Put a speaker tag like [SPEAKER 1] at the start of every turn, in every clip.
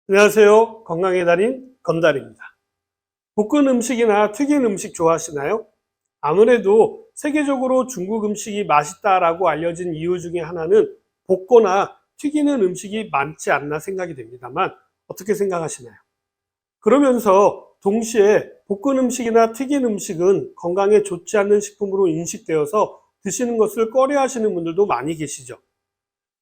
[SPEAKER 1] 안녕하세요. 건강의 달인 건달입니다. 볶은 음식이나 튀긴 음식 좋아하시나요? 아무래도 세계적으로 중국 음식이 맛있다라고 알려진 이유 중에 하나는 볶거나 튀기는 음식이 많지 않나 생각이 됩니다만 어떻게 생각하시나요? 그러면서 동시에 볶은 음식이나 튀긴 음식은 건강에 좋지 않는 식품으로 인식되어서 드시는 것을 꺼려 하시는 분들도 많이 계시죠.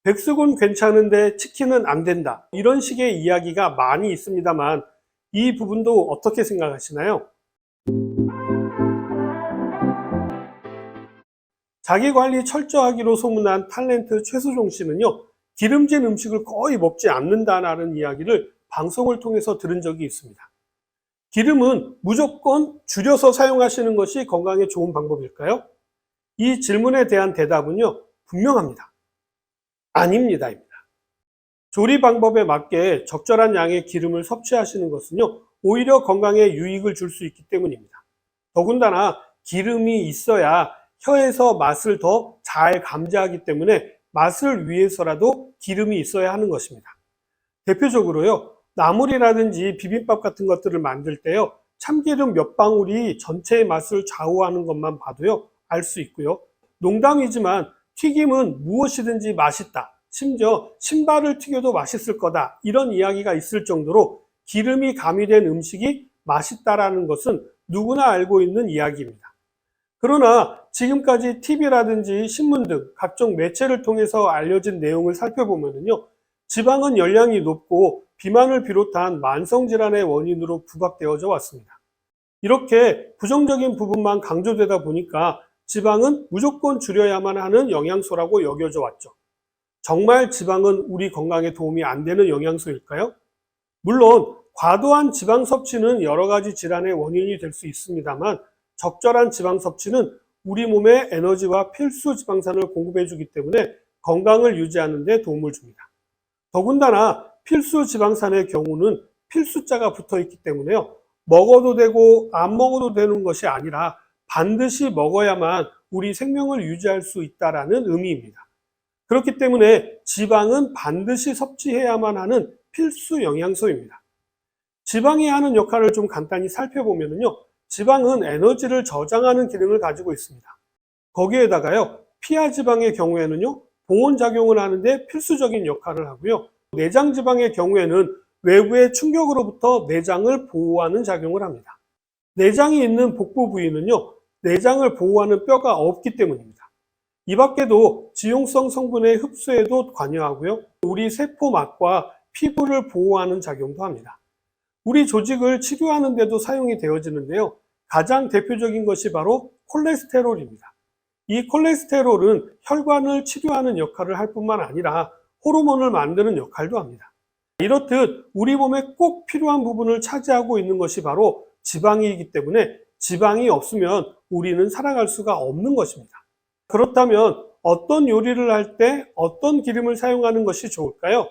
[SPEAKER 1] 백숙은 괜찮은데 치킨은 안 된다. 이런 식의 이야기가 많이 있습니다만 이 부분도 어떻게 생각하시나요? 자기 관리 철저하기로 소문난 탤런트 최수종 씨는요, 기름진 음식을 거의 먹지 않는다라는 이야기를 방송을 통해서 들은 적이 있습니다. 기름은 무조건 줄여서 사용하시는 것이 건강에 좋은 방법일까요? 이 질문에 대한 대답은요, 분명합니다. 아닙니다. 조리 방법에 맞게 적절한 양의 기름을 섭취하시는 것은요, 오히려 건강에 유익을 줄 수 있기 때문입니다. 더군다나 기름이 있어야 혀에서 맛을 더 잘 감지하기 때문에 맛을 위해서라도 기름이 있어야 하는 것입니다. 대표적으로요, 나물이라든지 비빔밥 같은 것들을 만들 때요, 참기름 몇 방울이 전체의 맛을 좌우하는 것만 봐도요, 알 수 있고요. 농담이지만 튀김은 무엇이든지 맛있다. 심지어 신발을 튀겨도 맛있을 거다. 이런 이야기가 있을 정도로 기름이 가미된 음식이 맛있다라는 것은 누구나 알고 있는 이야기입니다. 그러나 지금까지 TV라든지 신문 등 각종 매체를 통해서 알려진 내용을 살펴보면요, 지방은 열량이 높고 비만을 비롯한 만성질환의 원인으로 부각되어져 왔습니다. 이렇게 부정적인 부분만 강조되다 보니까 지방은 무조건 줄여야만 하는 영양소라고 여겨져 왔죠. 정말 지방은 우리 건강에 도움이 안 되는 영양소일까요? 물론 과도한 지방 섭취는 여러 가지 질환의 원인이 될 수 있습니다만 적절한 지방 섭취는 우리 몸에 에너지와 필수 지방산을 공급해 주기 때문에 건강을 유지하는 데 도움을 줍니다. 더군다나 필수 지방산의 경우는 필수자가 붙어 있기 때문에요. 먹어도 되고 안 먹어도 되는 것이 아니라 반드시 먹어야만 우리 생명을 유지할 수 있다라는 의미입니다. 그렇기 때문에 지방은 반드시 섭취해야만 하는 필수 영양소입니다. 지방이 하는 역할을 좀 간단히 살펴보면요. 지방은 에너지를 저장하는 기능을 가지고 있습니다. 거기에다가요, 피하 지방의 경우에는요, 보온 작용을 하는데 필수적인 역할을 하고요. 내장 지방의 경우에는 외부의 충격으로부터 내장을 보호하는 작용을 합니다. 내장이 있는 복부 부위는요, 내장을 보호하는 뼈가 없기 때문입니다. 이 밖에도 지용성 성분의 흡수에도 관여하고요. 우리 세포막과 피부를 보호하는 작용도 합니다. 우리 조직을 치료하는 데도 사용이 되어지는데요. 가장 대표적인 것이 바로 콜레스테롤입니다. 이 콜레스테롤은 혈관을 치료하는 역할을 할 뿐만 아니라 호르몬을 만드는 역할도 합니다. 이렇듯 우리 몸에 꼭 필요한 부분을 차지하고 있는 것이 바로 지방이기 때문에 지방이 없으면 우리는 살아갈 수가 없는 것입니다. 그렇다면 어떤 요리를 할 때 어떤 기름을 사용하는 것이 좋을까요?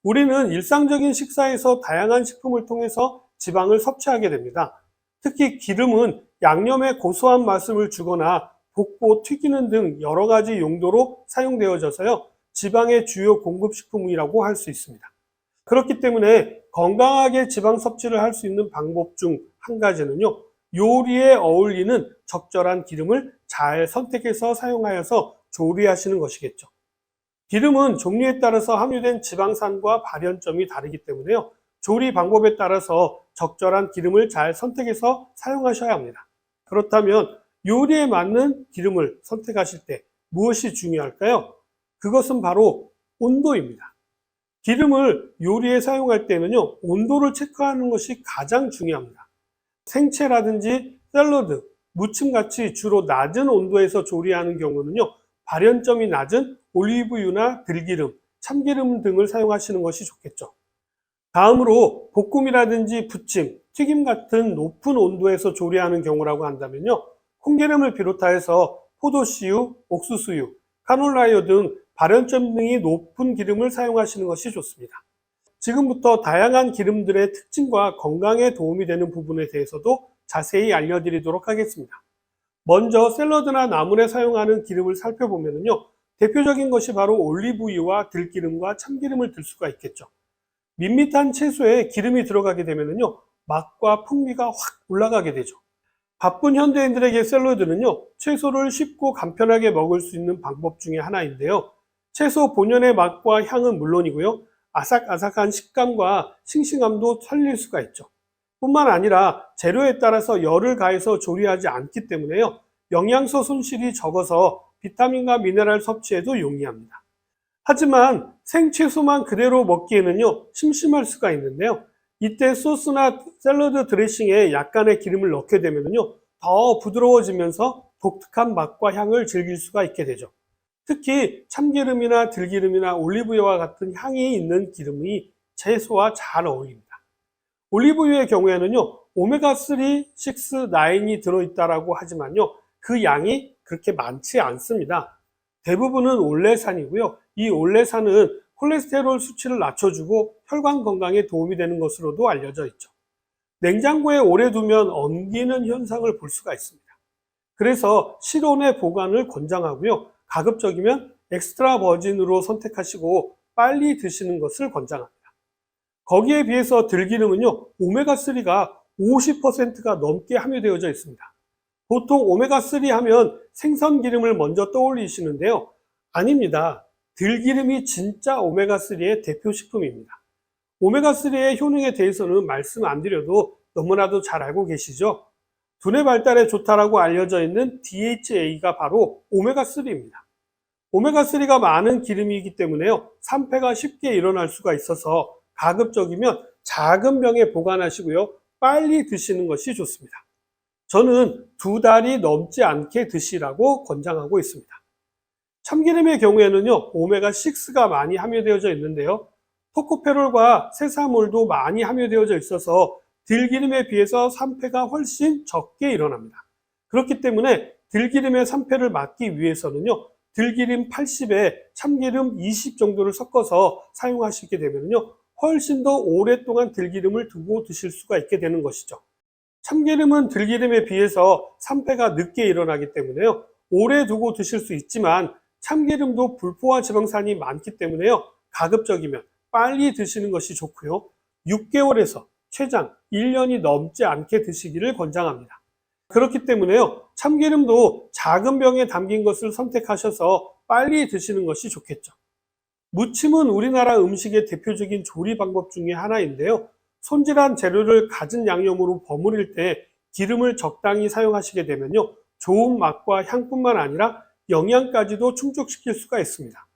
[SPEAKER 1] 우리는 일상적인 식사에서 다양한 식품을 통해서 지방을 섭취하게 됩니다. 특히 기름은 양념에 고소한 맛을 주거나 볶고 튀기는 등 여러 가지 용도로 사용되어져서요, 지방의 주요 공급식품이라고 할 수 있습니다. 그렇기 때문에 건강하게 지방 섭취를 할 수 있는 방법 중 한 가지는요, 요리에 어울리는 적절한 기름을 잘 선택해서 사용하여서 조리하시는 것이겠죠. 기름은 종류에 따라서 함유된 지방산과 발연점이 다르기 때문에요, 조리 방법에 따라서 적절한 기름을 잘 선택해서 사용하셔야 합니다. 그렇다면 요리에 맞는 기름을 선택하실 때 무엇이 중요할까요? 그것은 바로 온도입니다. 기름을 요리에 사용할 때는요, 온도를 체크하는 것이 가장 중요합니다. 생채라든지 샐러드, 무침같이 주로 낮은 온도에서 조리하는 경우는요, 발연점이 낮은 올리브유나 들기름, 참기름 등을 사용하시는 것이 좋겠죠. 다음으로 볶음이라든지 부침, 튀김 같은 높은 온도에서 조리하는 경우라고 한다면요, 콩기름을 비롯하여서 포도씨유, 옥수수유, 카놀라유 등 발연점 등이 높은 기름을 사용하시는 것이 좋습니다. 지금부터 다양한 기름들의 특징과 건강에 도움이 되는 부분에 대해서도 자세히 알려드리도록 하겠습니다. 먼저 샐러드나 나물에 사용하는 기름을 살펴보면요, 대표적인 것이 바로 올리브유와 들기름과 참기름을 들 수가 있겠죠. 밋밋한 채소에 기름이 들어가게 되면요, 맛과 풍미가 확 올라가게 되죠. 바쁜 현대인들에게 샐러드는요, 채소를 쉽고 간편하게 먹을 수 있는 방법 중에 하나인데요. 채소 본연의 맛과 향은 물론이고요, 아삭아삭한 식감과 싱싱함도 살릴 수가 있죠. 뿐만 아니라 재료에 따라서 열을 가해서 조리하지 않기 때문에요, 영양소 손실이 적어서 비타민과 미네랄 섭취에도 용이합니다. 하지만 생채소만 그대로 먹기에는요, 심심할 수가 있는데요. 이때 소스나 샐러드 드레싱에 약간의 기름을 넣게 되면요, 더 부드러워지면서 독특한 맛과 향을 즐길 수가 있게 되죠. 특히 참기름이나 들기름이나 올리브유와 같은 향이 있는 기름이 채소와 잘 어울립니다. 올리브유의 경우에는요, 오메가3, 6, 9이 들어있다라고 하지만요, 그 양이 그렇게 많지 않습니다. 대부분은 올레산이고요. 이 올레산은 콜레스테롤 수치를 낮춰주고 혈관 건강에 도움이 되는 것으로도 알려져 있죠. 냉장고에 오래 두면 엉기는 현상을 볼 수가 있습니다. 그래서 실온에 보관을 권장하고요. 가급적이면 엑스트라 버진으로 선택하시고 빨리 드시는 것을 권장합니다. 거기에 비해서 들기름은요, 오메가3가 50%가 넘게 함유되어져 있습니다. 보통 오메가3 하면 생선 기름을 먼저 떠올리시는데요. 아닙니다. 들기름이 진짜 오메가3의 대표 식품입니다. 오메가3의 효능에 대해서는 말씀 안 드려도 너무나도 잘 알고 계시죠? 두뇌 발달에 좋다라고 알려져 있는 DHA가 바로 오메가3입니다. 오메가3가 많은 기름이기 때문에요, 산패가 쉽게 일어날 수가 있어서 가급적이면 작은 병에 보관하시고요, 빨리 드시는 것이 좋습니다. 저는 2달이 넘지 않게 드시라고 권장하고 있습니다. 참기름의 경우에는요, 오메가6가 많이 함유되어져 있는데요, 토코페롤과 세사몰도 많이 함유되어져 있어서 들기름에 비해서 산패가 훨씬 적게 일어납니다. 그렇기 때문에 들기름의 산패를 막기 위해서는요, 들기름 80에 참기름 20 정도를 섞어서 사용하시게 되면요, 훨씬 더 오랫동안 들기름을 두고 드실 수가 있게 되는 것이죠. 참기름은 들기름에 비해서 산패가 늦게 일어나기 때문에요, 오래 두고 드실 수 있지만 참기름도 불포화 지방산이 많기 때문에요, 가급적이면 빨리 드시는 것이 좋고요, 6개월에서 최장 1년이 넘지 않게 드시기를 권장합니다. 그렇기 때문에요, 참기름도 작은 병에 담긴 것을 선택하셔서 빨리 드시는 것이 좋겠죠. 무침은 우리나라 음식의 대표적인 조리 방법 중에 하나인데요, 손질한 재료를 갖은 양념으로 버무릴 때 기름을 적당히 사용하시게 되면요, 좋은 맛과 향뿐만 아니라 영양까지도 충족시킬 수가 있습니다.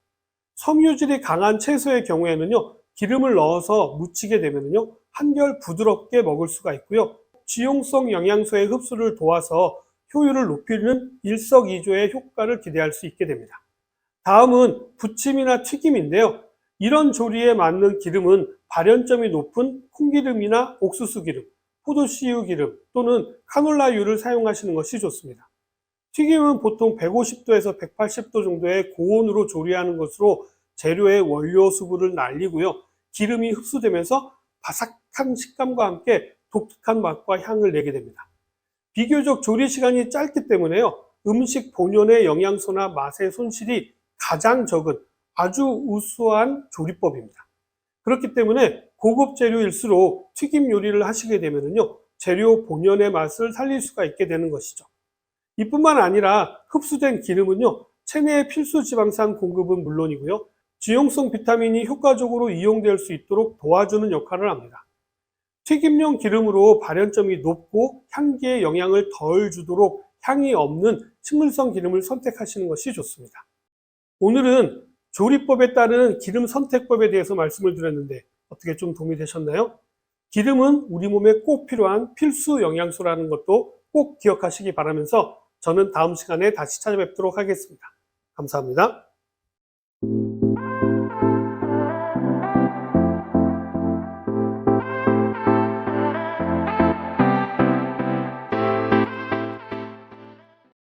[SPEAKER 1] 섬유질이 강한 채소의 경우에는요, 기름을 넣어서 무치게 되면요, 한결 부드럽게 먹을 수가 있고요, 지용성 영양소의 흡수를 도와서 효율을 높이는 일석이조의 효과를 기대할 수 있게 됩니다. 다음은 부침이나 튀김인데요, 이런 조리에 맞는 기름은 발연점이 높은 콩기름이나 옥수수 기름, 포도씨유 기름 또는 카놀라유를 사용하시는 것이 좋습니다. 튀김은 보통 150도에서 180도 정도의 고온으로 조리하는 것으로 재료의 원료 수분을 날리고요, 기름이 흡수되면서 바삭한 식감과 함께 독특한 맛과 향을 내게 됩니다. 비교적 조리 시간이 짧기 때문에요, 음식 본연의 영양소나 맛의 손실이 가장 적은 아주 우수한 조리법입니다. 그렇기 때문에 고급 재료일수록 튀김 요리를 하시게 되면요, 재료 본연의 맛을 살릴 수가 있게 되는 것이죠. 이뿐만 아니라 흡수된 기름은요, 체내의 필수 지방산 공급은 물론이고요, 지용성 비타민이 효과적으로 이용될 수 있도록 도와주는 역할을 합니다. 튀김용 기름으로 발연점이 높고 향기에 영향을 덜 주도록 향이 없는 식물성 기름을 선택하시는 것이 좋습니다. 오늘은 조리법에 따른 기름 선택법에 대해서 말씀을 드렸는데 어떻게 좀 도움이 되셨나요? 기름은 우리 몸에 꼭 필요한 필수 영양소라는 것도 꼭 기억하시기 바라면서 저는 다음 시간에 다시 찾아뵙도록 하겠습니다. 감사합니다.